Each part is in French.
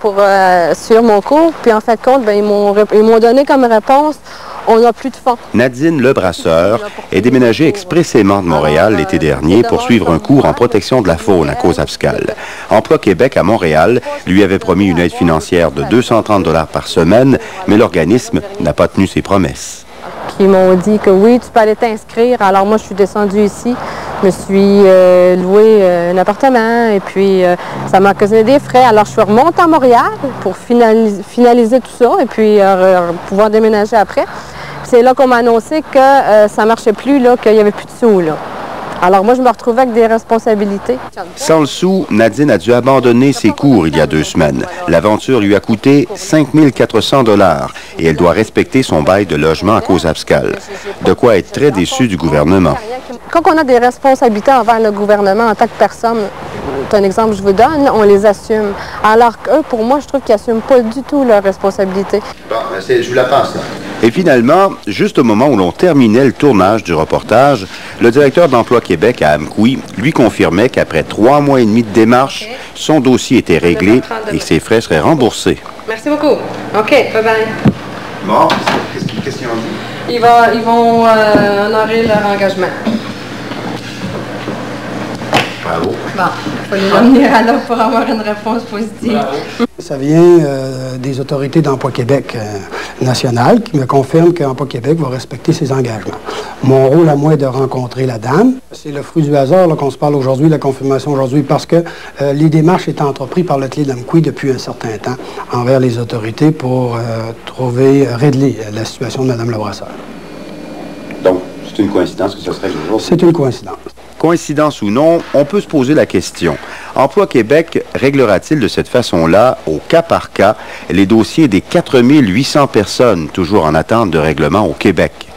pour suivre mon cours. Puis en fait, compte, ils m'ont donné comme réponse, on n'a plus de fonds. Nadine Lebrasseur est déménagée expressément de Montréal l'été dernier pour suivre un cours en protection de la faune à Cause-Abscal. Emploi Québec à Montréal lui avait promis une aide financière de 230 $ par semaine, mais l'organisme n'a pas tenu ses promesses. Puis ils m'ont dit que oui, tu peux aller t'inscrire. Alors moi, je suis descendue ici. Je me suis loué un appartement et puis ça m'a causé des frais. Alors je suis remontée à Montréal pour finaliser tout ça et puis pouvoir déménager après. C'est là qu'on m'a annoncé que ça ne marchait plus, qu'il n'y avait plus de sous. Là. Alors moi, je me retrouvais avec des responsabilités. Sans le sou, Nadine a dû abandonner ses cours il y a 2 semaines. L'aventure lui a coûté 5 400 $ et elle doit respecter son bail de logement à Cause-Abscal. De quoi être très déçue du gouvernement. Quand on a des responsabilités envers le gouvernement en tant que personne, c'est un exemple que je vous donne, on les assume. Alors qu'eux, pour moi, je trouve qu'ils n'assument pas du tout leurs responsabilités. Bon, je vous la passe, là. Et finalement, juste au moment où l'on terminait le tournage du reportage, le directeur d'Emploi Québec à Amqui lui confirmait qu'après 3 mois et demi de démarche, son dossier était réglé et ses frais seraient remboursés. Merci beaucoup. OK, bye-bye. Bon, qu'est-ce qu'ils ont dit? Ils vont honorer leur engagement. Bravo. Bon, il fallait l'emmener à l'eau pour avoir une réponse positive. Bravo. Ça vient des autorités d'Emploi Québec national qui me confirment qu'Emploi Québec va respecter ses engagements. Mon rôle à moi est de rencontrer la dame. C'est le fruit du hasard qu'on se parle aujourd'hui, la confirmation aujourd'hui, parce que les démarches étaient entreprises par le clé d'Amqui depuis un certain temps envers les autorités pour régler la situation de Mme Lebrasseur. Donc, c'est une coïncidence que ce serait le jour? C'est une coïncidence. Coïncidence ou non, on peut se poser la question. Emploi Québec réglera-t-il de cette façon-là, au cas par cas, les dossiers des 4 800 personnes toujours en attente de règlement au Québec?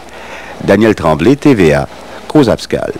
Daniel Tremblay, TVA, Cause-Abscal.